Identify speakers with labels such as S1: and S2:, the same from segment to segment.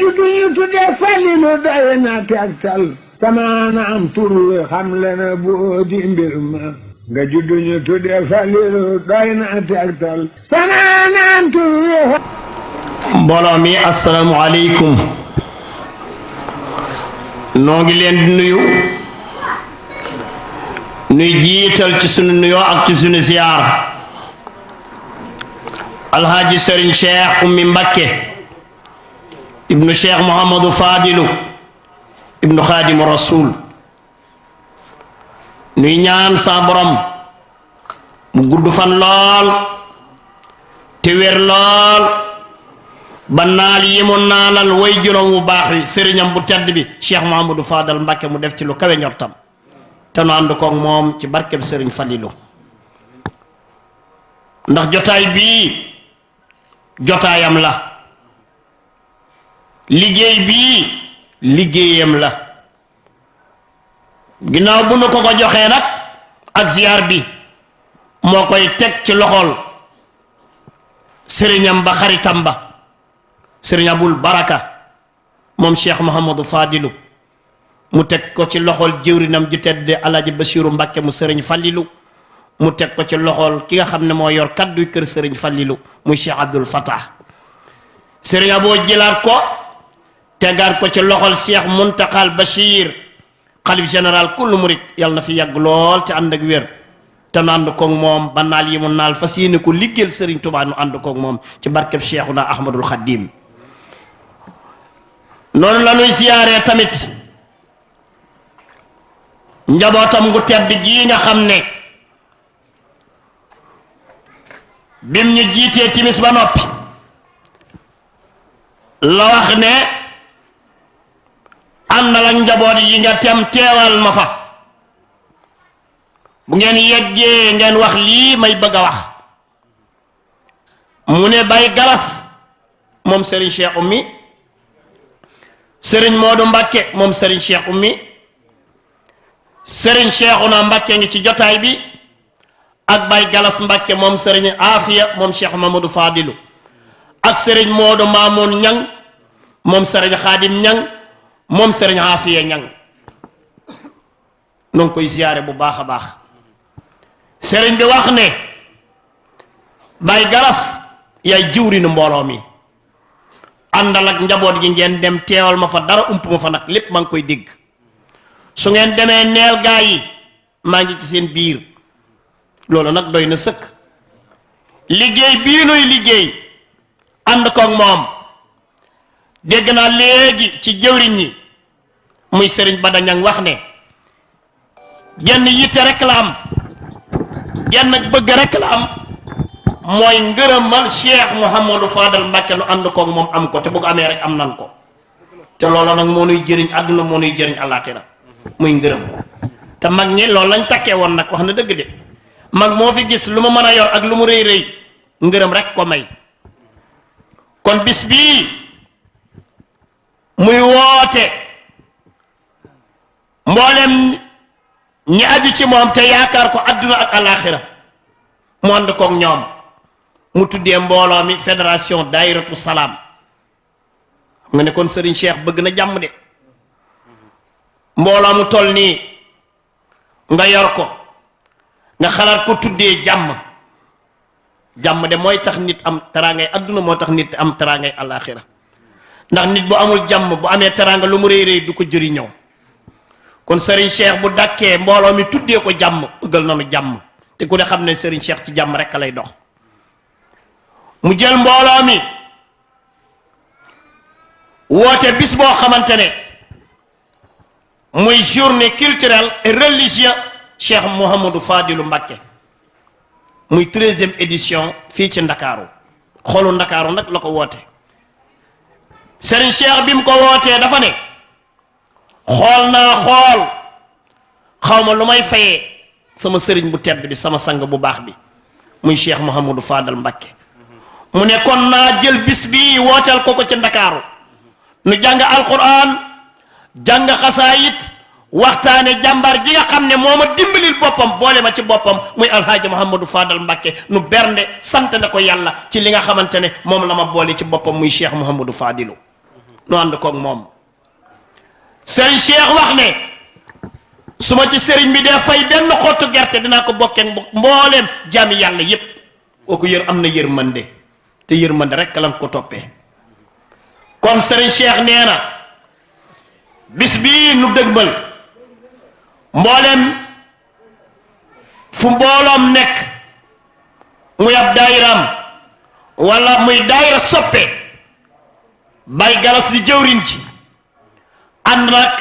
S1: juddu ñu tudde Falilu doy na tegtal samaana am tur wi xam le na boo di mbir ma nga juddu ñu tudde Falilu doy na tegtal samaana am tur wi.
S2: mbooloo mi asalaamu aleykum noo ngi leen di nuy jiital ci sunu nuyoo ak ci sunu ziyaar alhaaji sëriñ cheikh ummi mbakke ibnu cheikh mouhamadou fadilu ibnu xaadimu rasul nuy ñaan sa borom mu gudd fan lool te wér lool ba naal yi mu naalal way juróom wu baax wi sëriñam bu tedd bi cheikh mouhamadou fadal mbakke mu def ci lu kawe njortam te nu ànd koog moom ci barkeb sëriñ Falilu ndax jotaay bii jotaayam la liggéey bii liggéeyam la ginnaaw bu nu ko joxee nag ak ziyaar bi moo koy teg ci loxol sëriñam ba xaritam ba sëriñ Abul Baraka moom cheikh Mouhamadou Fadilu mu teg ko ci loxol jëwrinam ji tedde Alaaji Basiiru Mbàkke mu sëriñ Falilu mu teg ko ci loxol ki nga xam ne moo yor kadduy kër sëriñ Falilu muy cheikh Abdul Fatah sëriñ Aboo jëlaat ko tegaat ko ci loxol cheikh Muntaxal Bachir xalif général kullu murit yàlla na fi yàgg lool ci ànd ak wér te nu ànd koog moom ba naal yi mu naal fas yéene ko liggéeyal sëriñ Tuubaa nu ànd koog moom ci barkeb cheikhuna Ahmadul Xadim noonu la ñuy siyaaree tamit njabootam gu tedd gii nga xam ne bim ñu jiitee timis ba noppi la wax ne àndal ak njaboot yi nga teewal ma fa bu ngeen yeggee ngeen wax lii may bëgg a wax mu ne Baye Galas moom Serigne Cheikh Oumy Serigne Modou Mbakke moom Serigne Cheikh Oumy Serigne Cheikhouna Mbakke ngi ci jotaay bi ak Baye Galas Mbakke moom Serigne Afia moom Cheikh Mamadou Fadilu ak Serigne Modou Mamoun Ñang moom Serigne Khadim Ñang moom Serigne Afia Ñang nu ngi koy ziyaare bu baax a baax Serigne bi wax ne Baye Galas yaay jiwrinu mbooloo mi àndal ak njaboot gi ngeen dem teewal ma fa dara ump ma fa nag lépp maa ngi koy dégg su ngeen demee neel gaa yi maa ngi ci seen biir loolu nag doy na sëkk liggéey bii nuy liggéey ànd koog moom dégg naa léegi ci jëwriñ ñi muy sëriñ Badañang wax ne genn yitte rek la am genn bëgg rek la am mooy ngërëmal cheikh Mouhamadou Fadal Mbàkke nu ànd koog moom am ko te bu ko amee rek am nan ko te loolu nag moo nuy jëriñ àdduna moo nuy jëriñ àllaaxira muy ngërëm te mag ñi loolu lañ takkee woon nag wax na dëgg de mag moo fi gis lu ma mën a yor ak lu mu rëy rëy ngërëm rek ko may kon bis bii muy woote mboolem ñi aju ci moom te yaakaar ko àdduna ak àllaaxira mu ànd koog ñoom mu tuddee mbooloo mi fédération daayiratu salaam nga ne kon Serigne Cheikh bëgg na jàmm de mbooloo mu toll nii nga yor ko nga xalaat ko tuddee jàmm jàmm de mooy tax nit am teraangay adduna moo tax nit am teraangay àllaaxira ndax nit bu amul jàmm bu amee teraanga lu mu rëy rëy du ko jëriñoo kon Serigne Cheikh bu dàkkee mbooloo mi tuddee ko jàmm bëggal noonu jàmm te ku ne xam ne Serigne Cheikh ci jàmm rek lay dox mu jël mbooloo mi woote bis boo xamante ne muy journée culturelle et religieuse Cheikh Mouhamadou Fadilou Mbacké muy 13e édition fii ci Ndakaaru xolu Ndakaaru nag la ko woote Serigne Cheikh bi mu ko wootee dafa ne xool naa xool xawma lu may fayee sama sëriñ bu tedd bi sama sang bu baax bi muy Cheikh Mouhamadou Fadal Mbacké mu ne kon naa jël bis bi wooteel ko ci Ndakaaru nu jàng alquran jàng xasaayit waxtaane jàmbaar ji nga xam ne moo ma dimbalil boppam boole ma ci boppam muy alhaaji Mouhamadou Fadal Mbacké nu bernde sant na ko yàlla ci li nga xamante ne moom la ma boole ci boppam muy Cheikh Mouhamadou Fadilou nu ànd koog moom. sëriñ Cheikh wax ne su ma ci sëriñ bi dee fay benn xottu gerte dinaa ko bokkee mbooleem jaami yàlla yépp. kooku am na yërmande te yërmande rek lan ko toppee. kon sëriñ Cheikh nee na bis bii nu dëgmal mbooleem fu mbooloom nekk muy ab daayiraam wala muy daayira soppe Baye Galas di jëwriñ ci ànd nag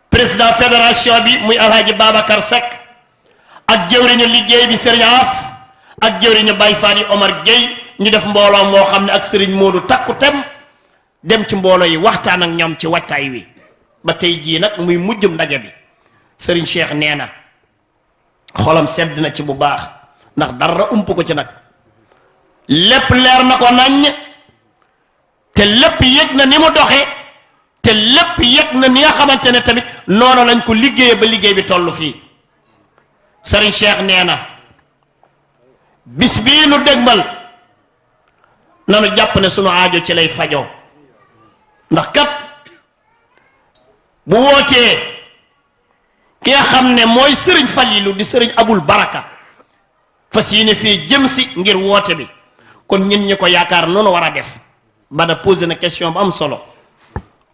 S2: président fédération bi muy alhaji Babacar Seck ak jëwriñu liggéey bi Serigne As ak jëwriñu Baye Fadi Omar Gueye ñu def mbooloo moo xam ne ak Serigne Modou takku tem dem ci mbooloo yi waxtaan ak ñoom ci wattaay wi ba tey jii nag muy mujjum ndaje bi Serigne Cheikh nee na xolam sedd na ci bu baax ndax dara ump ko ci nag lépp leer na ko naññ te lépp yëg na ni mu doxe te lépp yëg na ni nga xamante ne tamit noonu lañ ko liggéeyee ba liggéey bi toll fii. Serigne Cheikh nee na bis bii nu dégmal nanu jàpp ne sunu aajo ci lay fajoo ndax kat bu wootee ki nga xam ne mooy Serigne Fallilou di Serigne Abul Baraka fas yéene fii jëm si ngir woote bi kon ñun ñi ko yaakaar noonu war a def ba da posé na question bu am solo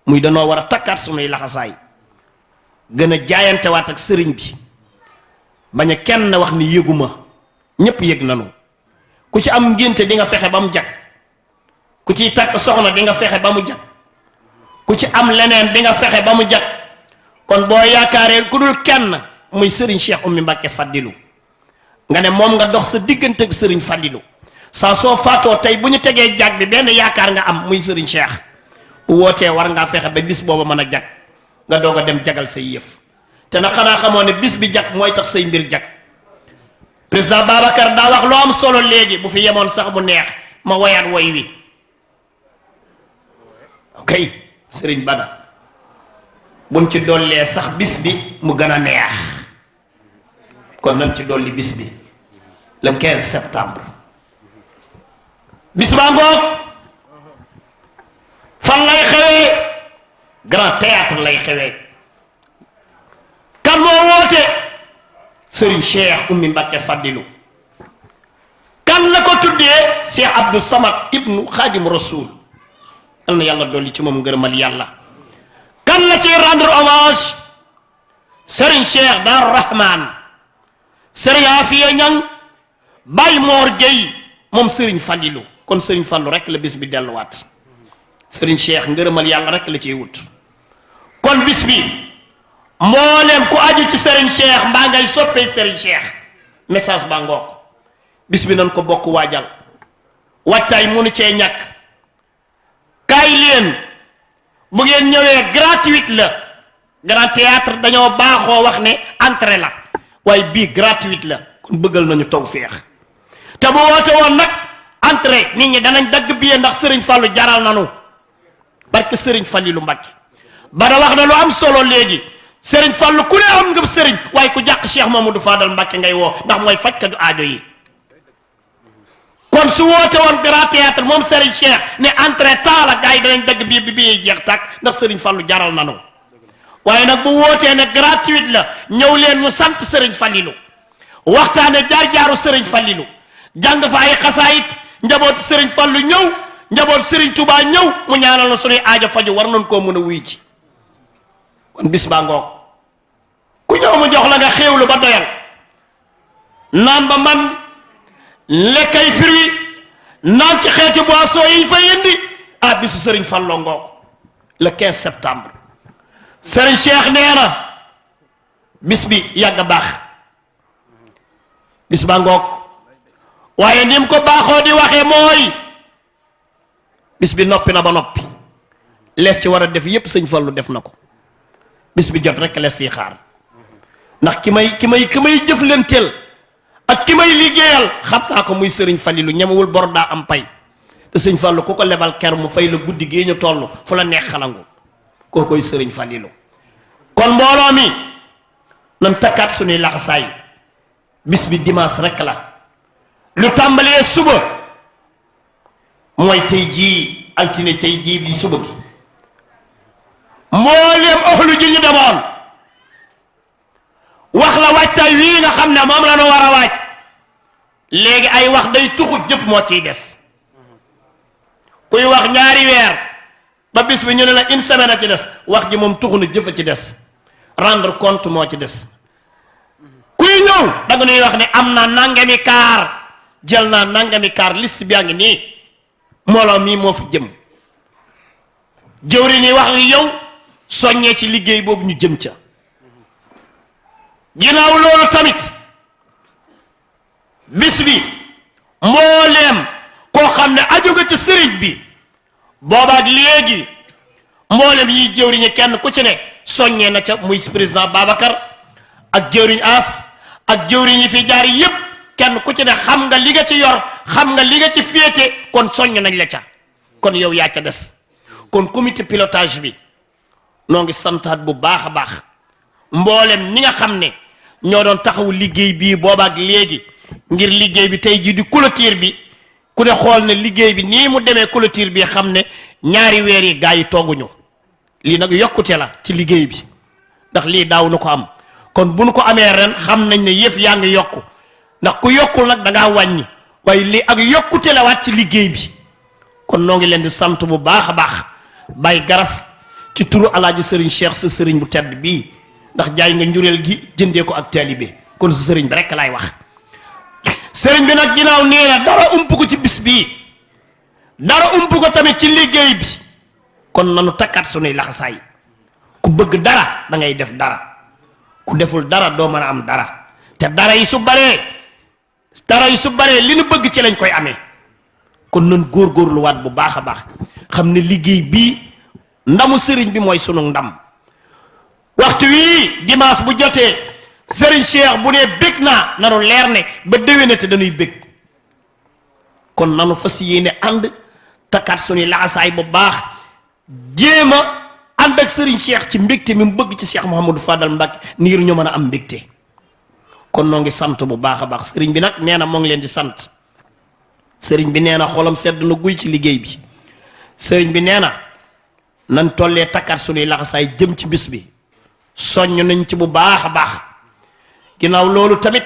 S2: muy danoo war a takkaat sunuy laxasaay gën a jaayantewaat ak sëriñ bi bañ a kenn wax ni yëguma ñépp yëg nanu ku ci am ngénte di nga fexe ba mu jag ku ciy takk soxna di nga fexe ba mu jag ku ci am leneen di nga fexe ba mu jag kon boo yaakaaree ku dul kenn muy Serigne Cheikh Oumy Mbacké Fadilou nga ne moom nga dox sa diggante ak Serigne Fadilou saa soo faatoo tey bu ñu tegee jag bi benn yaakaar nga am muy Serigne Cheikh bu wootee war ngaa fexe ba bis booba mën a jag nga doog a dem jagal say yëf te nag xanaa xamoo ne bis bi jag mooy tax say mbir jag. président Babacar daa wax lu am solo léegi bu fi yemoon sax bu neex ma woyaat woy wi ok Serigne Bada buñ ci dollee sax bis bi mu gën a neex kon nañ ci dolli bis bi le 15 septembre bis baa ngoog fan lay xewee grand théâtre lay xewee kan moo woote Serigne Cheikh Oumy Mbacké Fadilou kan la ko tuddee Cheikh Abdou Samad ibnu Khadim Rasoul al na yàlla dolli ci moom ngërëmal yàlla kan la ci rendre hommage Serigne Cheikh Dar Rahman Serigne Afiya Ñang Baye Mor Gueye moom Serigne Fallilou kon Serigne Fallou rek la bis bi delluwaat Serigne Cheikh ngërëmal yàlla rek la ciy wut kon bis bi mbooleem ku aju ci Serigne Cheikh mbaa ngay soppee Serigne Cheikh message baa ngoog bis bi nañ ko bokk waajal waajtaay munu cee ñàkk kaay leen bu ngeen ñëwee gratuite la grand théâtre dañoo baaxoo wax ne entrée la waaye bii gratuite la kon bëggal nañu tawféex te bu woote woon nag entrée nit ñi danañ dagg billet ndax Serigne Fallou jaral nanu barke Serigne Fallilou Mbacké ba da wax na lu am solo léegi Serigne Fallou ku ne am nga Serigne waaye ku jàq Cheikh Mamadou Fadal Mbacké ngay woo ndax mooy fajkatu aajo yi kon su woote woon grand théâtre moom Serigne Cheikh ne entrée temps la gars yi danañ dagg billet bi billet jeex tàkk ndax Serigne Fallou jaral nanu waaye nag bu wootee ne gratuite la ñëw leen mu sant Serigne Fallilou waxtaane jaar-jaaru Serigne Fallilou jàng fa ay xasaayit njabootu Serigne Fallou ñëw njabootu Serigne Touba ñëw mu ñaanal na suñuy aajo faju war nañ koo mën a wuy ci kon bis baa ngoog ku ñëw mu jox la nga xéewlu ba doyal naan ba man lekkay fruit naan ci xeeti boisson yi ñu fay indi ah bisu Serigne Fallou ngoog le 15 septembre Serigne Cheikh nee na bis bi yàgg baax bis baa ngoog waaye ni mu ko baaxoo di waxee mooy bis bi noppi na ba noppi lees ci war a def yépp sëñ Fallou def na ko bis bi jot rek lees yi xaar ndax ki may jëflanteel ak ki may liggéeyal xam naa ko muy Serigne Fallilou ñemewul bor daa am pay te sëñ Fallou ku ko lebal ker mu fay la guddi gee ñu toll fu la neex xalangu koo koy Serigne Fallilou kon mbooloo mi nan takkaat suñuy laxasaay bis bi dimanche rek la lu tàmbalee suba mooy tey jii altine tey jii bi suba gi mbooleem ahlu ji ñu demoon wax la waajtaay wii nga xam ne moom la ñu war a waaj léegi ay wax day tuxu jëf moo ciy des kuy wax ñaari weer ba bis bi ñu ne la une semaine a ci des wax ji moom tuxu na jëf a ci des rendre compte moo ci des kuy ñëw da nga nuy wax ne am naa nangami kaar jël naa nangami kaar liste bi a ngi nii mbooloo mii moo fi jëm jëwri ni wax ngi yow soññee ci liggéey boobu ñu jëm ca ginnaaw loolu tamit bis bi mbooleem koo xam ne aju nga ci sëriñ bi boobaak léegi mbooleem yi jëwriñi kenn ku ci ne soññee na ca muy président Babacar ak jëwriñ As ak jëwriñ yi fi jaar yépp kenn ku ci ne xam nga li nga ci yor xam nga li nga ci féete kon soññ nañ la ca kon yow yaa ca des kon comité pilotage bi noo ngi santaat bu baax a baax mboolem ñi nga xam ne ñoo doon taxawu liggéey bii boobaak léegi ngir liggéey bi tey jii di clôture bi ku ne xool ne liggéey bi nii mu demee clôture bi xam ne ñaari weer yi gaa yi tooguñu lii nag yokkute la ci liggéey bi ndax lii daaw nu ko am kon bu nu ko amee ren xam nañ ne yëf yaa ngi yokku ndax ku yokkul nag da ngaa wàññi waaye lii ak yokkute la waat ci liggéey bi kon noo ngi leen di sant bu baax a baax Baye Garas ci turu alaaji sëriñ Cheikh sa sëriñ bu tedd bii ndax jaay nga njureel gi jëndee ko ak taalibe kon sa sëriñ bi rekk laay wax sëriñ bi nag ginnaaw nee na dara ump ko ci bis bii dara ump ko tamit ci liggéey bi kon nanu takkaat sunuy laxasaay ku bëgg dara da ngay def dara ku deful dara doo mën a am dara te dara yi su baree li nu bëgg ci lañ koy amee kon nan góorgóorluwaat bu baax a baax xam ne liggéey bii ndamu sëriñ bi mooy sunu ndam waxtu wii dimanche bu jotee sëriñ Cheikh bu nee bég naa nanu leer ne ba déwénate dañuy bég kon nanu fas yéene ànd takkaat sunuy laxasaay bu baax jéem a ànd ak sëriñ Cheikh ci mbégte mi mu bëgg ci Cheikh Mouhamadou Fadal Mbacke ngir ñu mën a am mbégte kon noo ngi sant bu baax a baax sëriñ bi nag nee na moo ngi leen di sant sëriñ bi nee na xolam sedd na guy ci liggéey bi sëriñ bi nee na nan tollee takkaat sunuy laxasaay jëm ci bis bi soññ nañ ci bu baax a baax ginnaaw loolu tamit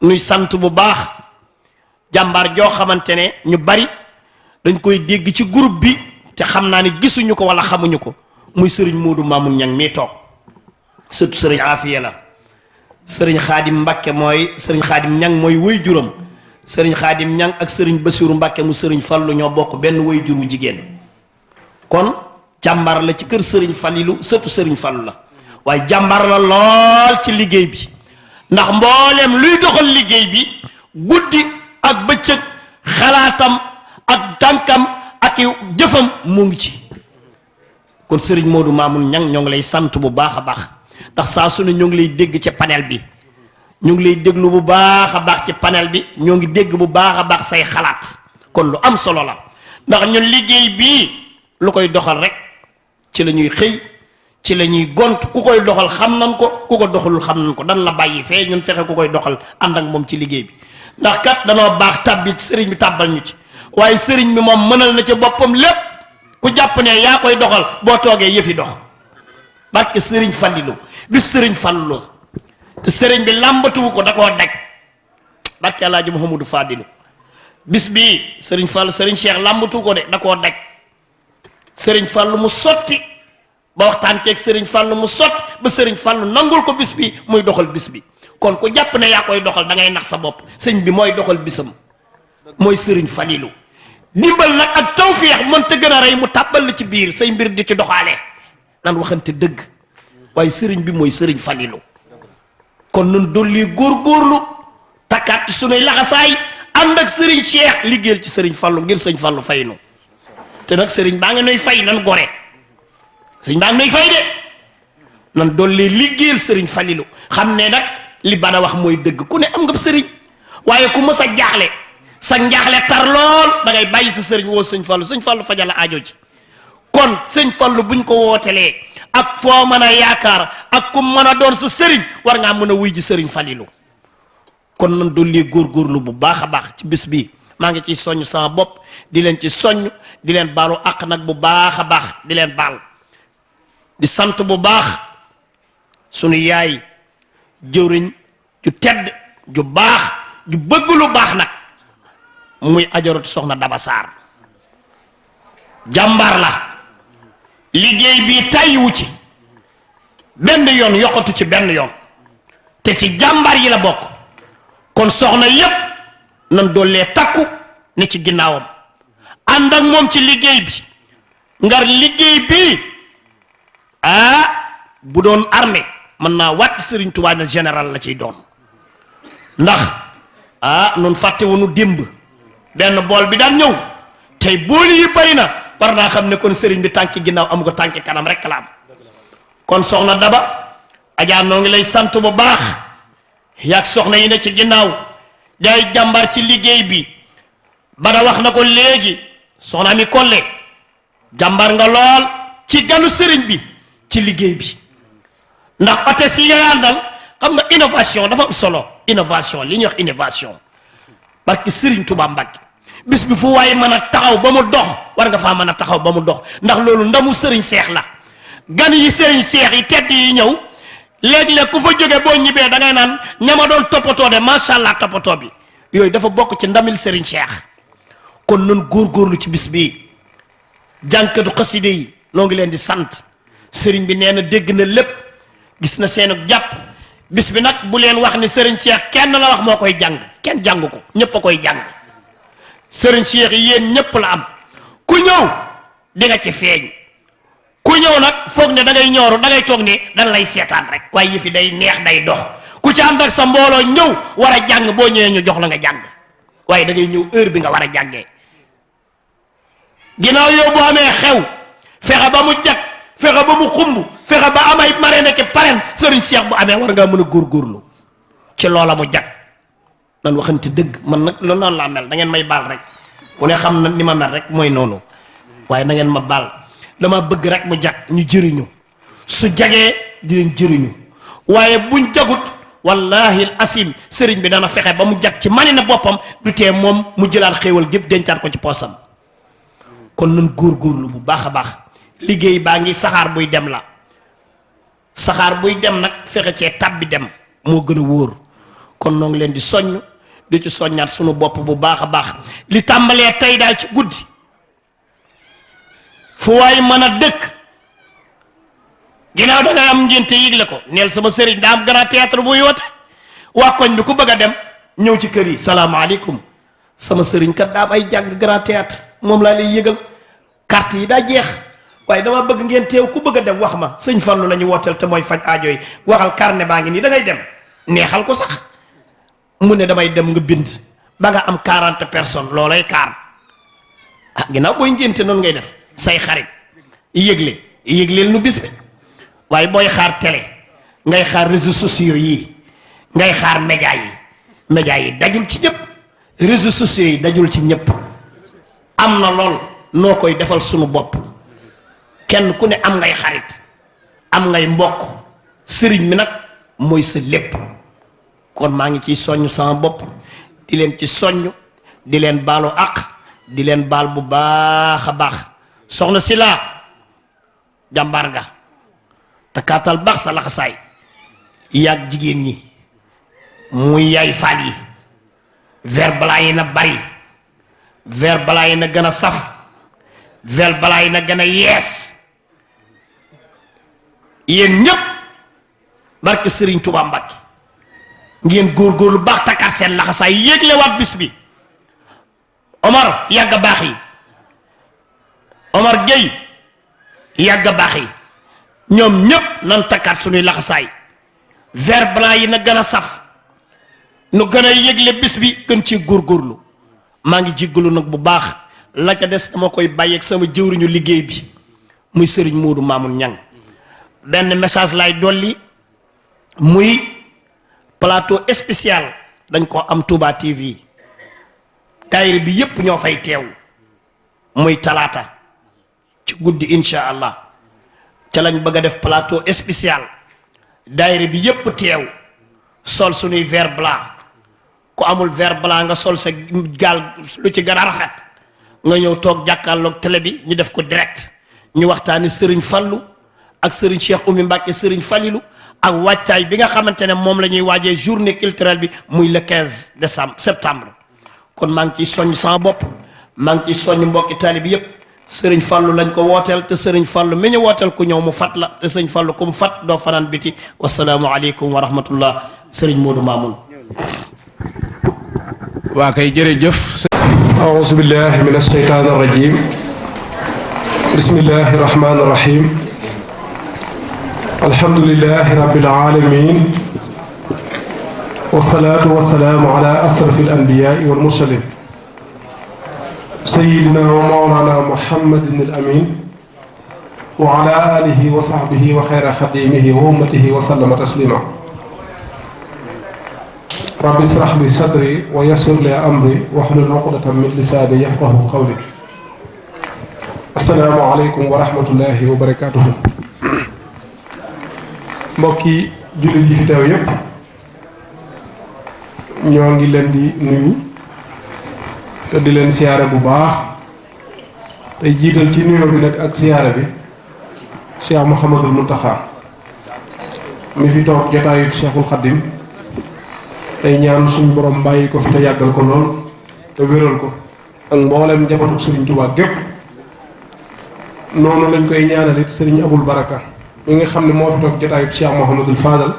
S2: nuy sant bu baax jàmbaar joo xamante ne ñu bari dañ koy dégg ci groupe bi te xam naa ne gisuñu ko wala xamuñu ko muy sëriñ Modou Mamoun Ñang mii toog surtout sëriñ Afiya la sëriñ Xaadim Mbàkke mooy sëriñ Xaadim Ñang mooy wëy juram sëriñ Xaadim Ñang ak sëriñ Basiru Mbàkke mu sëriñ Fallu ñoo bokk benn wëy juru jigéen kon jàmbaar la ci kër sëriñ Falilu surtout sëriñ Fallu la waaye jàmbaar la lool ci liggéey bi ndax mbooleem luy doxal liggéey bi guddi ak bëccëg xalaatam ak tànkam ak jëfam mu ngi ci kon sëriñ Modou Mamoun Ñang ñoo ngi lay sant bu baax a baax ndax saa su ne ñoo ngi lay dégg ci panel bi ñu ngi lay déglu bu baax a baax ci panel bi ñoo ngi dégg bu baax a baax say xalaat kon lu am solo la ndax ñun liggéey bii lu koy doxal rek ci la ñuy xëy ci la ñuy gont ku koy doxal xam nañ ko ku ko doxalul xam nañ ko dan la bàyyi fee ñun fexe ku koy doxal ànd ak moom ci liggéey bi ndax kat danoo baax tàbbi ci sëriñ bi tàbbal ñu ci waaye sëriñ bi moom mënal na ci boppam lépp ku jàpp ne yaa koy doxal boo toogee yëfi dox barke sëriñ Fallilu bis sëriñ Fallu te sëriñ bi làmbatuwu ko da koo daj barke Alaaji Mouhamadou Fadilu bis bii sëriñ Fallu sëriñ Cheikh làmbatuwu ko de da koo daj sëriñ Fallu mu sotti ba waxtaan ceeg sëriñ Fallu mu sotti ba sëriñ Fallu nangul ko bis bi muy doxal bis bi kon ku jàpp ne yaa koy doxal da ngay nax sa bopp sëñ bi mooy doxal bisam mooy sëriñ Falilu dimbal nag ak tawféex mënta gën a rey mu tàbbal la ci biir say mbir di ci doxaale nan waxante dëgg waaye sëriñ bi mooy sëriñ Falilu kon nun dolli góorgóorlu takkaat ci sunuy laxasaay ànd ak sëriñ Cheikh liggéeyal ci sëriñ Fallu ngir sëñ Fallu fay nu te nag sëriñ baa nga nuy fay nan gore sëriñ baa nga nuy fay de nan dolli liggéeyal sëriñ Falilu xam ne nag li bana wax mooy dëgg ku ne am nga sëriñ waaye ku mës a jaaxle sa njaaxle tar lool da ngay bàyyi sa sëriñ woo sëñ Fallu fajal la aajo ji kon sëñ Fallu buñ ko wootelee ak foo mën a yaakaar ak ku mën a doon sa sëriñ war ngaa mën a wuy ji sëriñ Falilu kon nan dolli góorgóorlu bu baax a baax ci bis bi maa ngi ciy soññ sama bopp di leen ci soññ di leen baalu àq nag bu baax a baax di leen baal di sant bu baax sunu yaay jëwriñ ju tedd ju baax ju bëgg lu baax nag muy ajaratu soxna Daba Sarr jàmbaar la liggéey bi tàyyiwu ci benn yoon yokkatu ci benn yoon te ci jàmbaar yi la bokk kon soxna yépp nan doolee takku ne ci ginnaawam ànd ak moom ci liggéey bi ngar liggéey bi bu doon armée mën naa wàcc Serigne Touba na général la ciy doon ndax noonu fàtte wonu démb benn bool bi daan ñëw tey booli yi bari na war naa xam ne kon Serigne bi tànki ginnaaw amu ko tànki kanam rek la am kon soxna Daba Adja noo ngi lay sant bu baax yaag soxna yi ne ci ginnaaw day jàmbar ci liggéey bi Bada wax na ko léegi soxna mi Kolle jàmbar nga lool ci ganu Serigne bi ci liggéey bi ndax hôtesse yi nga àndal xam nga innovation dafa am solo innovation li ñuy wax innovation barki Serigne Touba Mbacke bis bi fu waaye mën a taxaw ba mu dox war nga faa mën a taxaw ba mu dox ndax loolu ndamu Serigne Seex la gan yi Serigne Seex yi tedd yi ñëw léeg-léeg ku fa jóge boo ñibbee da ngay naan ñama doon toppatoo de macha allah toppatoo bi yooyu dafa bokk ci ndamil Serigne Seex kon nun góorgóorlu ci bis bii jànkatu xaside yi noo ngi leen di sant Serigne bi nee na dégg na lépp gis na seen jàpp bis bi nag bu leen wax ni Serigne Cheikh kenn la wax moo koy jàng kenn jàng ko ñëpp a koy jàng Serigne Cheikh yi yéen ñëpp la am ku ñëw di nga ci feeñ ku ñëw nag foog ne da ngay ñooru da ngay toog ne dañ lay seetaan rek waaye yëfi day neex day dox ku ci ànd ak sa mbooloo ñëw war a jàng boo ñëwee ñu jox la nga jàng waaye da ngay ñëw heure bi nga war a jàngee ginnaaw yow boo amee xew fexe ba mu jag fexe ba mu xumb fexe ba amay mare nekk paren Serigne Cheikh bu amee war ngaa mën a góorgóorlu ci loola mu jag nan waxante dëgg man nag loolu noonu laa mel da ngeen may baal rek bu ne xam na ni ma mel rek mooy noonu waaye na ngeen ma baal dama bëgg rek mu jag ñu jëriñu su jagee dinañ jëriñu waaye buñ jagut wallahi al asim Serigne bi dana fexe ba mu jag ci mani na boppam du tee moom mu jëlaat xéewal gépp dencaat ko ci poosam kon nun góorgóorlu bu baax a baax liggéey baa ngi saxaar buy dem la saxaar buy dem nag fexe cee tab bi dem moo gën a wóor kon noo ngi leen di soññ di ci soññaat sunu bopp bu baax a baax li tàmbalee tey daal ci guddi fu waay mën a dëkk ginnaaw da ngay am ngénte yëgle ko neel sama sëriñ daa am grand théâtre bu yoote waa koñ bi ku bëgg a dem ñëw ci kër yi salaamaaleykum sama sëriñ kat daa am ay jàng grand théâtre moom laa lay yëgal carte yi daa jeex waaye dama bëgg ngeen teew ku bëgg a dem wax ma sëñ Fallu lañu wooteel te mooy faj aajo yi waxal carnet baa ngi nii da ngay dem neexal ko sax mu ne damay dem nga bind ba nga am 40 personnes loolay kaar ginnaaw booy ngénte noonu ngay def say xarit yëgleel nu bis bi waaye booy xaar télé ngay xaar réseaux sociaux yi ngay xaar média yi dajul ci ñëpp réseaux sociaux yi dajul ci ñëpp am na lool noo koy defal sunu bopp kenn ku ne am ngay xarit am ngay mbokk sëriñ mi nag mooy sa lépp kon maa ngi ciy soññ sama bopp di leen ci soññ di leen baalu àq di leen baal bu baax a baax soxna si laa jàmbaar nga te kaatal baax sa laxasaay yàgg jigéen ñi muy yaay faal yi ver balaa yi na bari ver balaa yi na gën a saf ver balaa yi na gën a yees yéen ñépp barke Serigne Touba Mbacke ngeen góorgóorlu baax takkaat seen laxasaay yéeglewaat bis bi Omar yàgg baax yi Omar Gueye yàgg baax yi ñoom ñépp nan takkaat suñuy laxasaay vert blanc yi na gën a saf nu gën a yégle bis bi gën ci góorgóorlu maa ngi jéggalu nag bu baax la ca des dama koy bàyyeeg sama jëwriñu liggéey bi muy Serigne Modou Mamoun Niang benn message lay dolli muy plateau spécial dañ ko am Touba TV daayira bi yépp ñoo fay teew muy talaata ci guddi insha allah ca lañ bëgg a def plateau spécial daayira bi yépp teew sol suñuy vert blanc ku amul vert blanc nga sol sa gaal lu ci gën a rafet nga ñëw toog jàkkaarloog télé bi ñu def ko direct ñu waxtaani Serigne Fallou ak sëriñ Cheikh Oumy Mbacke sëriñ Falilou ak waajtaay bi nga xamante ne moom la ñuy waajee journée culturelle bi muy le 15 septembre kon maa ngi ciy soññ sama bopp maa ngi ciy soññ mbokki taali bi yëpp sëriñ Fallou lañ ko wooteel te sëriñ Fallou mi ñu wooteel ku ñëw mu fat la te sëriñ Fallou ku mu fat doo fanaan biti wasalaamu aleykum wa rahmatullah sëriñ Modou Mamoun.
S3: waa kay jërëjëf.
S4: أعوذ بالله من الشيطان الرجيم بسم الله الرحمن الرحيم الحمد لله رب العالمين والصلاة والسلام على أشرف الأنبياء والمرسلين سيدنا ومولانا محمد الأمين وعلى آله وصحبه وخير خديمه وأمته وسلم تسليما رب اشرح لي صدري ويسر لي أمري واحلل عقدة من لساني يفقهوا قولي السلام عليكم ورحمة الله وبركاته mbokki jullit yi fi teew yépp ñoo ngi leen di nuyu te di leen siyaare bu baax tey jiital ci nuyoo bi nag ak siyaare bi Cheikh Mouhamadul Mountakha mi fi toog jotaayu Cheikhul Khadim tey ñaan suñu borom bàyyi ko fi te yàggal ko lool te wéral ko ak mboolem njabootu Serigne Touba gépp noonu lañ koy ñaanalit Serigne Aboul Baraka mi nga xam ne moo fi toog jotaayu Cheikh Mouhamadul Fadal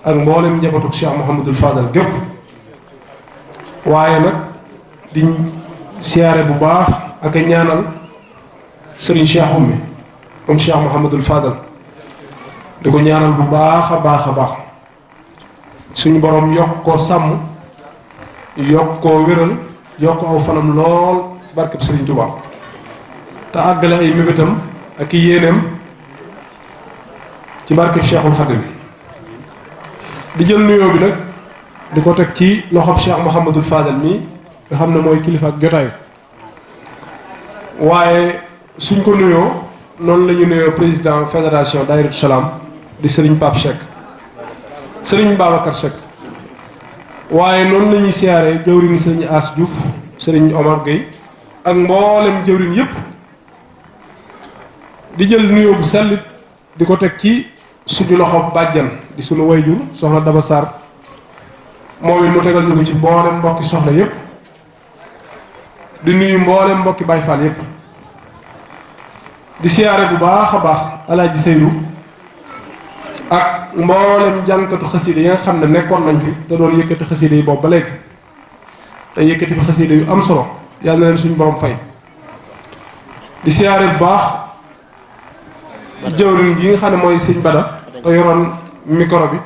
S4: ak mboolem njabootu Cheikh Mouhamadul Fadal gépp waaye nag di siyaare bu baax ak a ñaanal Serigne Cheikh Oumy moom Cheikh Mouhamadul Fadal di ko ñaanal bu baax a baax a baax suñu borom yokk koo sàmm yokk koo wéral yokk aw fanam lool barkeb Serigne Touba te àggale ay mébétam ak i yéeneem ci barkeb Cheikhul Khadim di jël nuyoo bi nag di ko teg ci loxob Cheikh Mouhamadul Fadal mii nga xam ne mooy kilifa ak jotaay waaye suñ ko nuyoo noonu la ñu nuyoo président fédération Daïratu Salaam di Serigne Pape Cheikh Serigne Babacar Cheikh waaye noonu la ñuy siyaaree jëwriñ Serigne As Diouf Serigne Omar Gueye ak mboolem jëwriñ yépp di jël nuyoo bu sellit di ko teg ci suñu loxo bàjjan di suñu wayjur soxna Daba Sarr moom it mu tegal ñu ko ci mboolem mbokki soxna yépp di nuyu mboolem mbokki Baay Faal yépp di siyaare bu baax a baax Alaaji Seydou ak mboolem jànkatu xasida yi nga xam ne nekkoon nañ fi te doon yëkkati xasida yi boobu ba léegi te yëkkati fi xasida yu am solo yàlla na leen suñu borom fay di siyaare bu baax jëwriñ yi nga xam ne mooy sëñ Bada te yoroon micro bi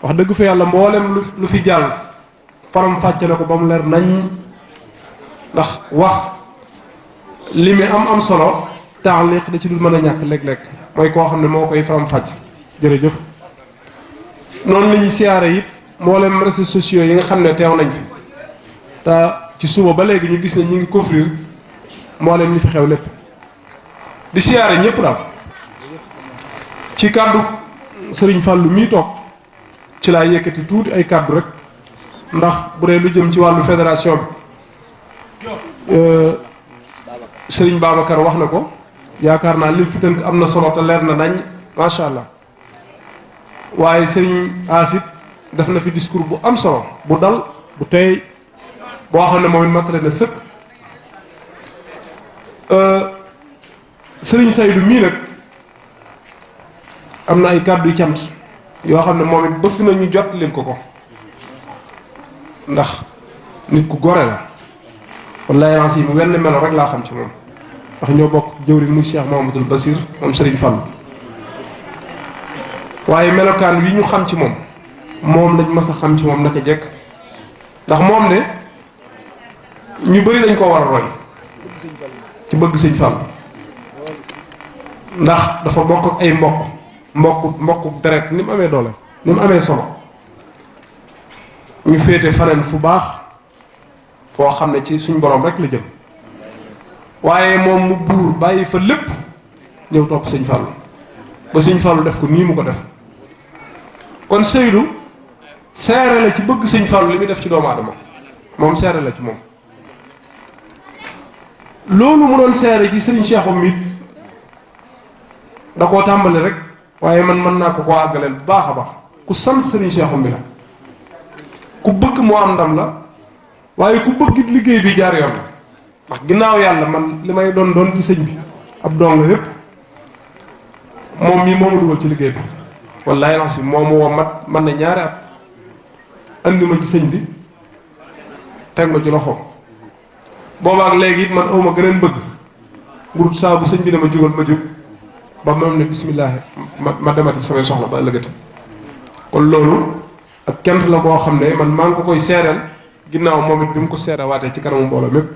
S4: wax dëgg fa yàlla mboolem lu fi jàll faram fàcce na ko ba mu leer nañ ndax wax li mi am solo taaliq da ci dul mën a ñàkk léeg-léeg mooy koo xam ne moo koy faram fàcc jërëjëf noonu la ñuy siyaare it mboolem réseaux sociaux yi nga xam ne teew nañ fi te ci suba ba léegi ñu gis ne ñu ngi couvrir mboolem li fi xew lépp di siyaare ñëpp daal ci kàddu Sëriñ Fàllu mii toog ci laa yëkkati tuuti ay kàddu rek ndax bu dee lu jëm ci wàllu fédération bi Sëriñ Babacar wax na ko yaakaar naa lim fi tënk am na solo te leer na nañ macha allah waaye Sëriñ Asit def na fi discours bu am solo bu dal bu tey boo xam ne moom it matale na sëkk Sëriñ Saydu mii nag am na ay kàddu yu cant yoo xam ne moom it bëgg nañu jot leen ko ndax nit ku gore la wallaay ranc yi mu wenn melo rek laa xam ci moom ndax ñoo bokk jëwriñ muy Cheikh Mahamadul Basir moom Sëriñ Fallu waaye melokaan wi ñu xam ci moom lañ mas a xam ci moom naka jekk ndax moom de ñu bari dañ koo war a roy ci bëgg Sëñ Fallu ndax dafa bokk ak ay mbokk deret ni mu amee doole ni mu amee solo ñu féete faneen fu baax foo xam ne ci suñ borom rek la jëm waaye moom mu buur bàyyi fa lépp ñëw topp Sëñ Fallu ba Sëñ Fallu def ko nii mu ko def kon Seydou seere la ci bëgg Sëñ Fallu li muy def ci doomu aadama moom seere la ci moom loolu mu doon seere ci Sëriñ Cheikh Oumy da koo tàmbali rek waaye man mën naa ko koo àggaleel bu baax a baax ku sant sëriñ Cheikhoum bi la ku bëgg moo am ndam la waaye ku bëgg liggéey bi jaar yoon la ndax ginnaaw yàlla man li may doon ci sëñ bi ab dong yépp moom mii moomu dugal ci liggéey bi wallaay lax si moomu woo man na ñaari at andi ma ci sëñ bi teg ma ci loxoom boobaak léegi it man awma gëneen bëgg ngurut saa bu sëñ bi dama jógal ma jóg ba moom ne bismillaahi ma demati samay soxla ba ëllëgati kon loolu ak kent la boo xam ne man maa ngi ko koy seereel ginnaaw moom it bi mu ko seere waatee ci kanamu mbooloo mépp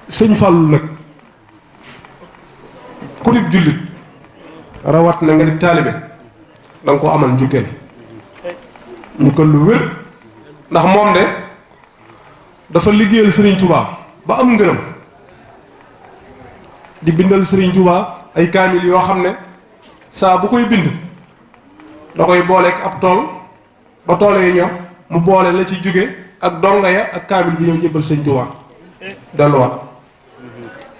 S4: sëñ Fallou nag ku dib jullit rawat na nga di taalibe da nga ko amal njukkeel lu wér ndax moom de dafa liggéeyal Serigne Touba ba am ngërëm di bindal Serigne Touba ay kaamil yoo xam ne saa bu koy bind da koy booleek ab tool ba tool yi ñor mu boole la ci jóge ak donga ya ak kaamil bi ñëw jébbal Serigne Touba delluwaat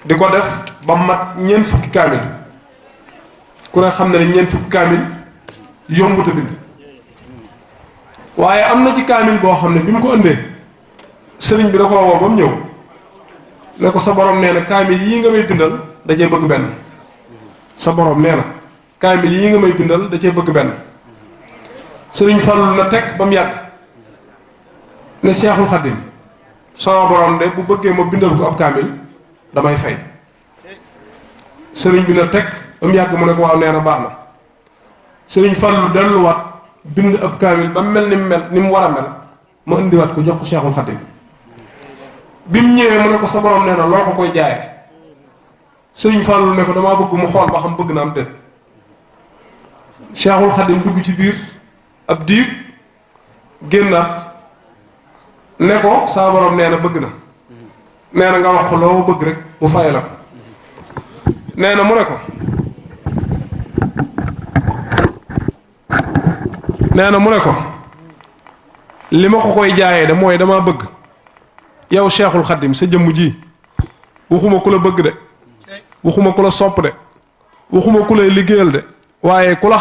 S4: di ko def ba mat ñeent fukki kaamil ku ne xam ne ñeent fukki kaamil yombut a bind waaye am na ci kaamil boo xam ne bi mu ko ëndee sëriñ bi da ko woo ba mu ñëw ne ko sa borom nee na kaamil yii nga may bindal da cee bëgg benn sa borom nee na kaamil yii nga may bindal da cee bëgg benn sëriñ Fallu na tekk ba mu yàgg ne Seexul Xaddim sama borom de bu bëggee ma bindal ko ab kaamil damay fay sëriñ bi na tekk ba mu yàgg mu ne ko waaw nee na baax na sëriñ Fallu delluwaat bind ab kaamil ba mel ni mu war a mel ma indiwaat ko jox ko Seexul Xaddim bi mu ñëwee mu ne ko sa borom nee na loo ko koy jaayee sëriñ Fallu ne ko damaa bëgg mu xool ba xam bëgg na am déet Seexul Xaddim dugg ci biir ab diir génnaat ne ko sa borom nee na bëgg na nee na nga wax ko loo bëgg rek mu fay la ko nee na mu ne ko li ma ko koy jaayee de mooy damaa bëgg yow Cheikhul Khadim sa jëmm ji waxuma ku la bëgg de waxuma ku la sopp de waxuma ku lay liggéeyal de waaye ku la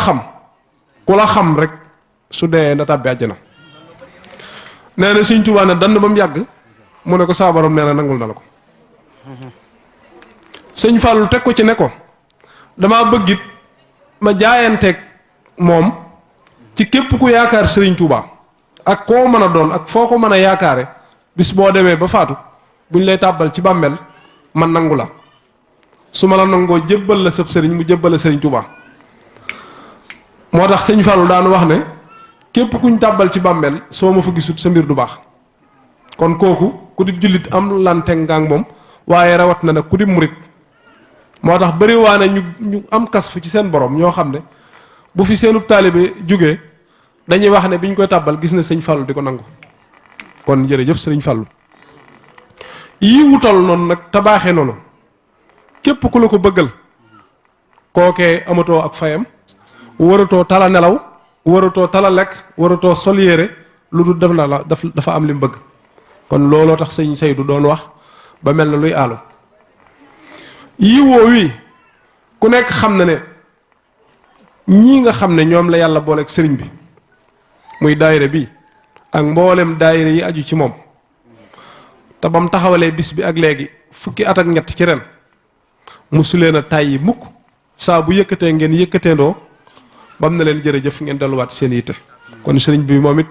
S4: xam rek su dee na tàbbi àjjana nee na Sëñ Tuubaa ne dann ba mu yàgg mu ne ko saa borom nee na nangul na la ko Sëñ Fallu teg ko ci ne ko damaa bëggit ma jaayanteeg moom ci képp ku yaakaar Sëriñ Tuubaa ak koo mën a doon ak foo ko mën a yaakaare bis boo demee ba faatu buñ lay tàbbal ci bàmmeel man nangu la su ma la nangoo jébbal la sëb sëriñ mu jébbal la Sëriñ Tuubaa moo tax Sëñ Fallu daan wax ne képp kuñ tàbbal ci bàmmeel soo ma fa gisut sa mbir du baax kon kooku ku di jullit am lante ngaang moom waaye rawat na nag ku di murit moo tax bëri waa ne ñu am kas fu ci seen borom ñoo xam ne bu fi seenub taalibe jógee dañuy wax ne biñ koy tàbbal gis na Sëñ Fallu di ko nangu kon jërëjëf Sëriñ Fallu yii wutal noonu nag te baaxee noonu képp ku la ko bëggal kookee amatoo ak fayam waratoo tala nelaw waratoo tala lekk waratoo sol yére lu dul def na la dafa am li mu bëgg kon looloo tax Sëñ Saydu doon wax ba mel na luy aalu yii woo wi ku nekk xam na ne ñii nga xam ne ñoom la yàlla booleeg sëriñ bi muy daayira bi ak mboolem daayira yi aju ci moom te bam taxawalee bis bi ak léegi fukki at ak ñett ci ren musu leen a tàyyi mukk saa bu yëkkatee ngeen yëkkateendoo bam na leen jërëjëf ngeen delluwaat seen yitte kon sëriñ bi moom it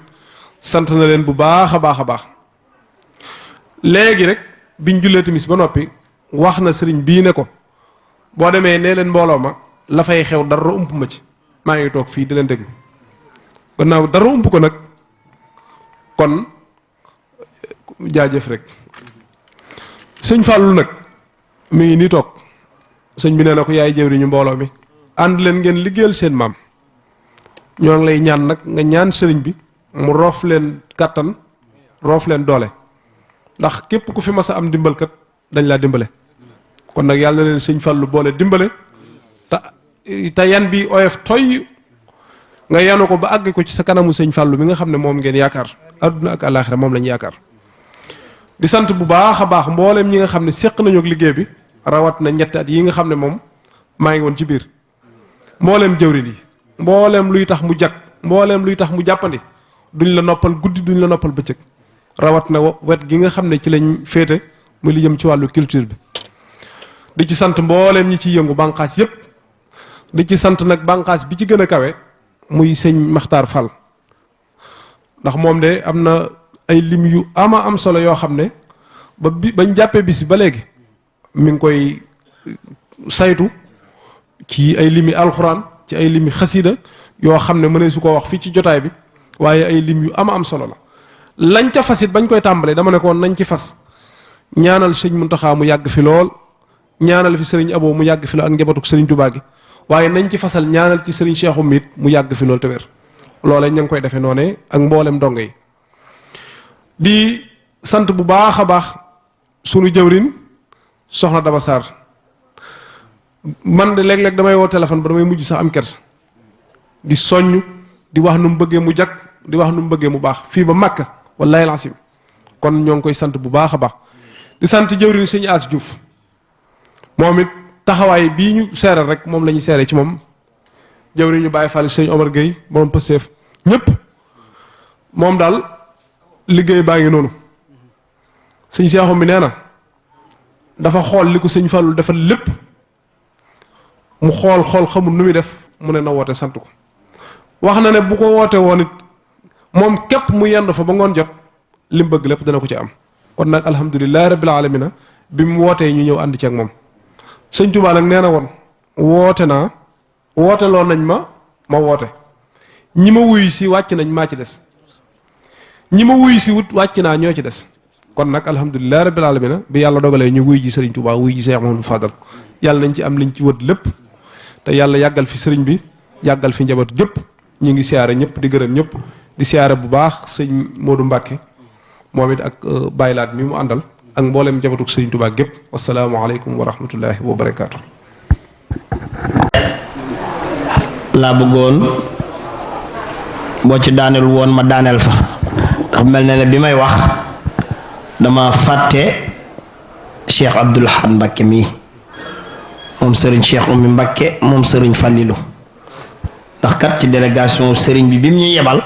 S4: sant na leen bu baax a baax a baax léegi rek biñ jullee timis ba noppi wax na sëriñ bii ne ko boo demee nee leen mbooloo ma la fay xew dara ump ma ci maa ngi toog fii di leen déglu gannaaw dara ump ko nag kon jaajëf rek Sëñ Fallu nag mi ngi nii toog sëñ bi nee na ko yaay jëwriñu mbooloo mi ànd leen ngeen liggéeyal seen maam ñoo ngi lay ñaan nag nga ñaan sëriñ bi mu roof leen kàttan roof leen doole ndax képp ku fi mas a am dimbalkat dañ laa dimbale kon nag yàlla na leen Sëñ Fallu boole dimbale te yan bi oyof toy nga yanu ko ba àgg ko ci sa kanamu Sëñ Fallu mi nga xam ne moom ngeen yaakaar adduna ak alaaxira moom lañu yaakaar di sant bu baax a baax mboolem ñi nga xam ne séq nañu ak liggéey bi rawat na ñetti at yi nga xam ne moom maa ngi woon ci biir mbooleem jëwrin yi mbooleem luy tax mu jag mbooleem luy tax mu jàppandi duñ la noppal guddi duñ la noppal bëccëg rawat na wet gi nga xam ne ci lañ féete muy li jëm ci wàllu culture bi di ci sant mbooleem ñi ciy yëngu bànqaas yépp di ci sant nag bànqaas bi ci gën a kawe muy sëñ Maxtaar Fall ndax moom de am na ay lim yu ama am solo yoo xam ne bañ jàppee bis ba léegi mi ngi koy saytu ci ay limi alxuraan ci ay limi xasida yoo xam ne mënee su ko wax fii ci jotaay bi waaye ay lim yu ama am solo la lañ ca fas it bañ koy tàmbalee dama ne ko nañ ci fas ñaanal sëñ Muntaxa mu yàgg fi lool ñaanal fi sëriñ Abo mu yàgg fi lool ak njabatuk sëriñ Tuubaa gi waaye nañ ci fasal ñaanal ci sëriñ Cheikhu mit mu yàgg fi lool te wér loolee ña ngi koy defee noonee ak mboolem dongo yi di sant bu baax a baax sunu jëwrin soxna Daba Sarr man de léeg-léeg damay woo téléphone ba damay mujj sax am kersa di soññ di wax nu mu bëggee mu jag di wax nu mu bëggee mu baax fii ba Makka wallaahi laasim kon ñoo ngi koy sant bu baax a baax di sant jëwrin sëñ As Diouf moom it taxawaay bii ñu seeral rek moom la ñuy seere ci moom jëwrin ñu bàyyi fàlle sëñ Omar Gueye borom Pastef ñëpp moom daal liggéey baa ngi noonu sëñ Seexu mi nee na dafa xool li ko sëñ Fallou defal lépp mu xool xamul nu muy def mu ne na woote sant ko wax na ne bu ko woote woon it moom képp mu yendu fa ba ngoon jot li mu bëgg lépp dana ko ci am kon nag alhamdulilahi rabbil alamina bi mu wootee ñu ñëw ànd ci ak moom sëñ Tuubaa nag nee na woon woote naa woote loo nañ ma woote ñi ma wuyu si wàcc nañ maa ci des ñi ma wuyu si wut wàcc naa ñoo ci des kon nag alhamdulilahi rabbil alamina bi yàlla dogalee ñu wuyu ji sëriñ Tuubaa wuyu ji Seex Mamadu Fadal yàlla nañ ci am liñ ci wët lépp te yàlla yàggal fi sëriñ bi yàggal fi njaboot gépp ñu ngi siyaare ñëpp di gërëm ñëpp di siyaare bu baax sëñ Modou Mbacke moom it ak baylaat mi mu àndal ak mboolem njabootu sëriñ Tuubaa gépp wasalaamaaleykum wa rahmatullahi wa barakaatu.
S2: laa bëggoon boo ci daaneel woon ma daaneel fa ndax mel na ne bi may wax dama fàtte Cheikh Abdoul Ahad Mbacke mii moom sëriñ Cheikh Oumy Mbacke moom sëriñ Fallilou ndax kat ci délégation sëriñ bi mu ñu yebal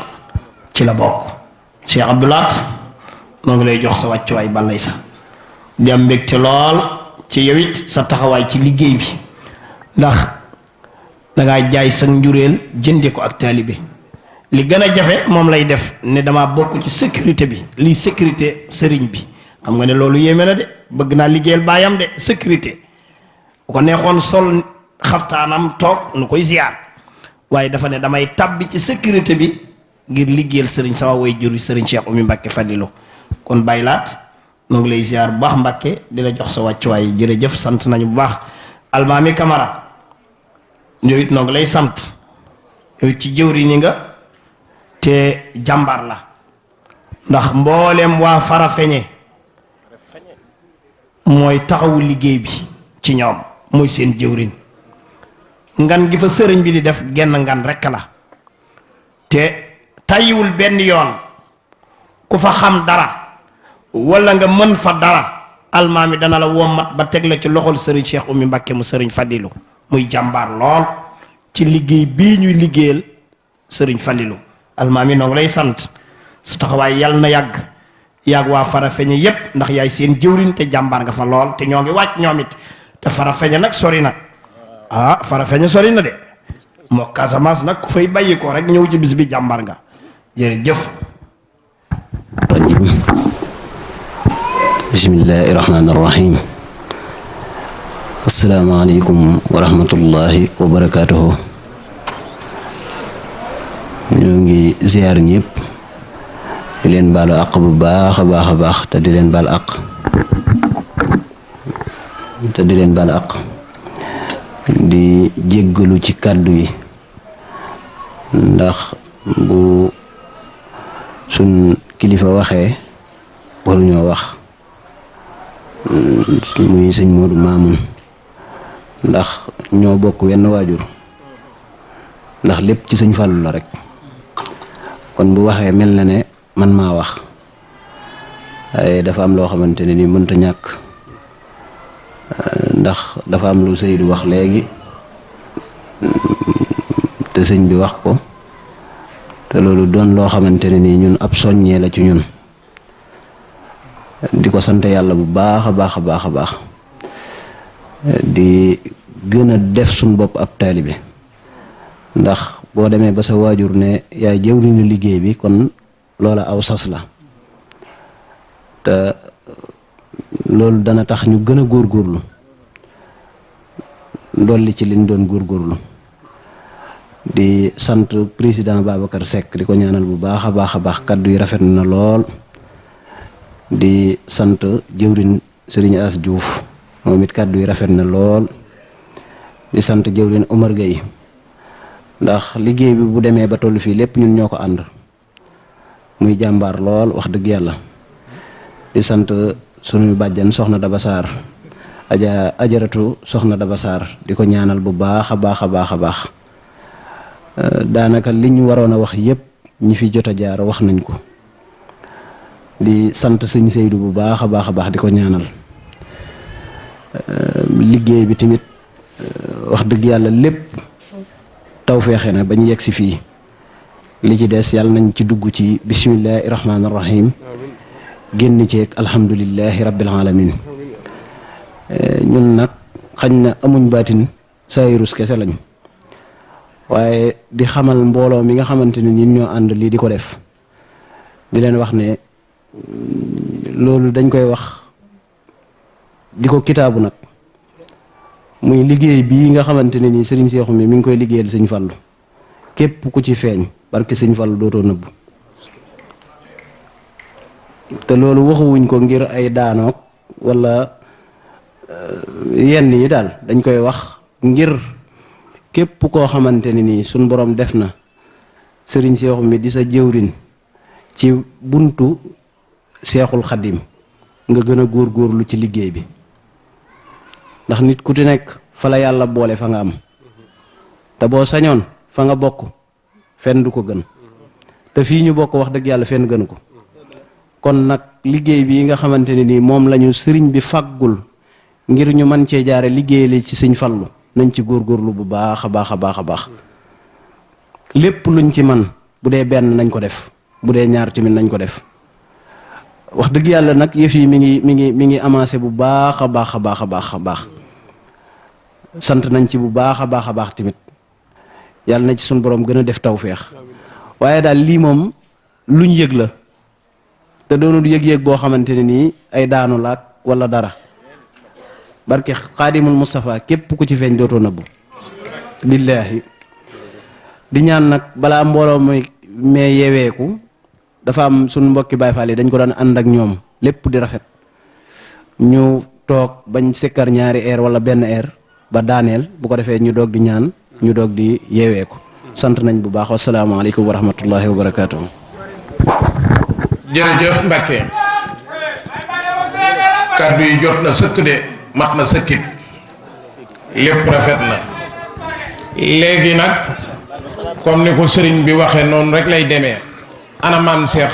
S2: ci la bokk Cheikh Abdoul Ahad moo ngi lay jox sa wàccuwaay balay sa di am mbégte lool ci yow it sa taxawaay ci liggéey bi ndax dangaa jaay sa njureel jënde ko ak taalibe li gën a jafe moom lay def ne dama bokk ci sécurité bi lii sécurité sëriñ bi xam nga ne loolu yéeme na de bëgg naa liggéeyal baayam de sécurité bu ko neexoon sol xaftaanam toog nu koy ziar waaye dafa ne damay tabbi ci sécurité bi ngir liggéeyal sëriñ sama way jur sëriñ Cheikh Oumy Mbacke Fallilou kon baylaat noo ngi lay ziar bu baax Mbacke di la jox sa wàccuwaay jërëjëf sant nañu bu baax Almaami Camara yow it noo ngi lay sant yow ci jëwri ni nga te jàmbaar la ndax mboolem waa Farafeñe mooy taxawu liggéey bi ci ñoom mooy seen jëwriñ ngan gi fa sëriñ bi di def genn ngan rekk la te tàyyiwul benn yoon ku fa xam dara walla nga mën fa dara almaami dana la wommat ba teg la ci loxol sëriñ Cheikh Oumy Mbacke mu sëriñ Fallilou muy jàmbaar lool ci liggéey bii ñuy liggéeyal sëriñ Fallilou almaami noo ngi lay sant su taxawaay yàlla na yàgg waa Farafeñe yépp ndax yaay seen jëwriñ te jàmbaar nga fa lool te ñoo ngi wàcc ñoom it te Farafeñe nag sori na Farafeñe sori na de moo Casamance nag ku fay bàyyi ko rek ñëw ci bis bi jàmbaar nga jërëjëf.
S5: bismillahi rahmaani rahim asalaamaaleykum wa rahmatullahi wa barakaatuhu. ñoo ngi ziar ñëpp di leen baalu àq bu baax a baax te di leen baal àq di jéggalu ci kàddu yi ndax bu suñ kilifa waxee waruñoo wax muy sëñ Modou Mamoun ndax ñoo bokk wenn waajur ndax lépp ci sëñ Fallou la rek kon bu waxee mel na ne man maa wax waaye dafa am loo xamante ne ni mënta ñàkk ndax dafa am lu Seydou wax léegi te sëñ bi wax ko te loolu doon loo xamante ne nii ñun ab soññee la ci ñun di ko sant yàlla bu baax a baax a baax a baax di gën a def suñ bopp ab taalibe ndax boo demee ba sa waajur ne yaay jëwriñu liggéey bi kon loola aw sas la te loolu dana tax ñu gën a góorgóorlu dolli ci liñ doon góorgóorlu di sant président Babacar Seck di ko ñaanal bu baax a baax a baax kaddu yi rafet na lool di sant jëwriñ Serigne As Diouf moom it kaddu yi rafet na lool di sant jëwriñ Omar Gueye ndax liggéey bi bu demee ba toll fii lépp ñun ñoo ko ànd muy jàmbaar lool wax dëgg yàlla di sant suñu bàjjan soxna Daba Sarr ajaratu soxna Daba Sarr di ko ñaanal bu baax a baax a baax a baax daanaka liñ waroon a wax yépp ñi fi jot a jaar wax nañ ko di sant sëñ Seydou bu baax a baax a baax di ko ñaanal liggéey bi tamit wax dëgg yàlla lépp taw feexe na ba ñu yegg si fii li ci des yàlla nañ ci dugg ci bismillahi rahmaani rahim génn ceeg alhamdulillahi rabbil alamin ñun nag xañ na amuñ baatin saayirus kese lañ waaye di xamal mbooloo mi nga xamante ne ñun ñoo ànd lii di ko def di leen wax ne loolu dañ koy wax di ko kitaabu nag muy liggéey bii nga xamante ne nii sëriñ Seexu mi ngi koy liggéeyal sëñ Fallu képp ku ci feeñ barke sëñ Fallu dootoo nëbbu te loolu waxuwuñ ko ngir ay daanoog wala yenn yi daal dañ koy wax ngir képp koo xamante ne nii suñ borom def na sëriñ Seexu mi di sa jëwrin ci buntu Seexul Xadim nga gën a góorgóorlu ci liggéey bi ndax nit ku ci nekk fa la yàlla boole fa nga am te boo sañoon fa nga bokk fenn du ko gën te fii ñu bokk wax dëgg yàlla fenn gënu ko kon nag liggéey bi nga xamante ne nii moom lañu sëriñ bi fàggul ngir ñu mën cee jaare liggéey la ci sëñ Fallu nañ ci góorgóorlu bu baax a baax a baax a baax lépp luñ ci man bu dee benn nañ ko def bu dee ñaar tamit nañ ko def wax dëgg yàlla nag yëf yi mi ngi avancé bu baax a baax a baax a baax a baax sant nañ ci bu baax a baax a baax tamit yàlla na ci suñu borom gën a def tawféex waaye daal lii moom luñ yëg la te doonul yëg-yëg boo xamante ne nii ay daanu laak wala dara barke Xaadimul Moustapha képp ku ci feeñ dootoo nëbbu billaahi di ñaan nag balaa mbooloo muy mee yeweeku dafa am suñu mbokki Baay Faal yi dañ ko daan ànd ak ñoom lépp di rafet ñu toog bañ sikkar ñaari air wala benn air ba daaneel bu ko defee ñu doog di ñaan ñu doog di yeweeku sant nañ bu baax wasalaamaaleykum wa rahmatullahi wa barakaatuhu.
S3: jërëjëf Mbacke kaddu yi jot na sëkk de mat na sëkkit lépp rafet na léegi nag comme ni ko sëriñ bi waxee noonu rek lay demee ana maam Cheikh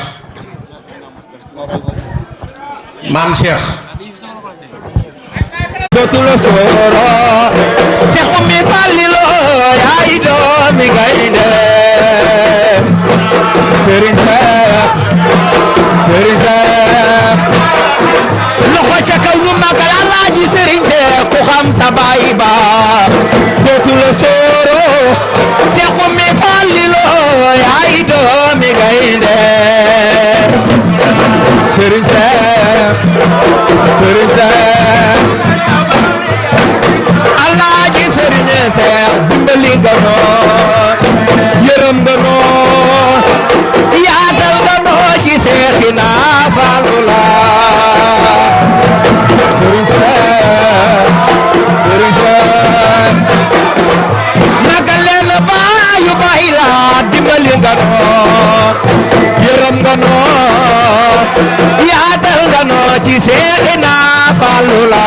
S6: dootul sooro Seex Umi Fallilu yaay doomi gaynde Sëriñ Seex loxo ca kaw ñu magal Alaaji Sëriñ Seex ku xam sa baay ba dootul sooro Seex Umi Fallilu yaay doomi gaynde Sëriñ Seex Alaaji Sëriñ Seex dimbali nga noo yërëm nga noo yaatal nga noo ci Seexina Fallu la Sëriñ Seex naka leen baayu baay la dimbali nga noo yërëm nga noo yaatal nga noo ci Seexina Fallu la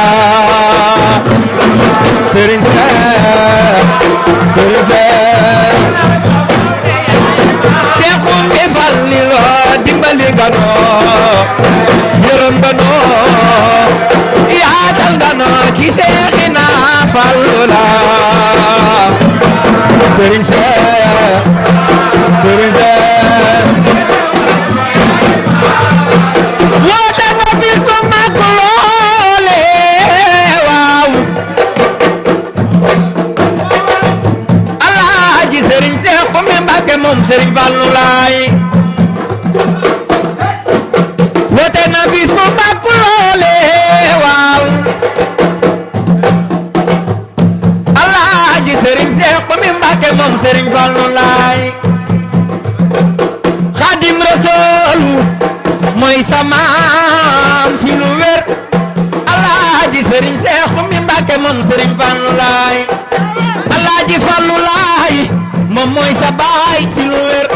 S6: Sëriñ Seex Seex Umi Fallilu dimbali nga noo yërëm nga noo yaatal nga noo ci Seexina Fallu la Sëriñ Seex Sëriñ Seex woote nga bis bu mag loole waaw Alaaji Sëriñ Seex Umi Mbàkke moom Sëriñ Fallu laay woote na bis bu mag loole waaw Alaaji Sëriñ Seex Umi Mbàkke moom Sëriñ Fallu laay Xaadim Rasuul mooy samaam si lu wér Alaaji Sëriñ Seex Umi Mbàkke moom Sëriñ Fallu laay Alaaji Fallu laay moom mooy sa baay si lu wér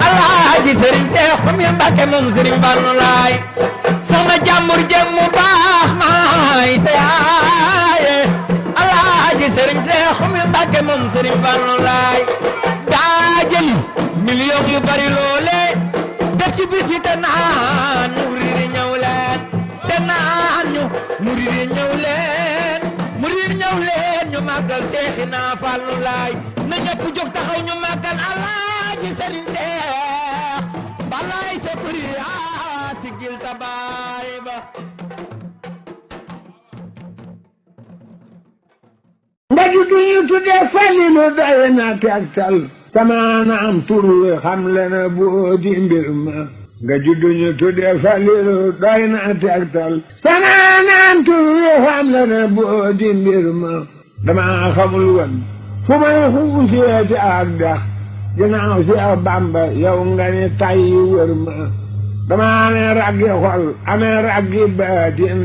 S6: Alaaji Sëriñ Seex Umi Mbàkke moom Sëriñ Fallu laay soxna jàmbur jëm mu baax maay sa yaaye Alaaji Sëriñ Seex Umi Mbàkke moom Sëriñ Fallu laay daa jëli million yu bari loole def ci bis bi te naan murid yi ñëw leen te naan ñu murid yi ñëw leen murid yi ñëw leen ñu màggal Seexina Fallu laay na ñëpp jóg taxaw ñu màggal Alaaji Sëriñ Seex balaay sa priya sigil sa baay ba
S1: nga juddu ñu tuddee Falilu doy na tegtal samaana am tur wi xam le na boo di mbir ma nga juddu ñu tuddee Falilu doy na tegtal samaana am tur wi xam le na boo di mbir ma dama xamul woon fu may xuuseeti ak dex ginnaaw si ak Bàmba yow nga ni tay wër ma dama amee raggi xol amee raggi baatin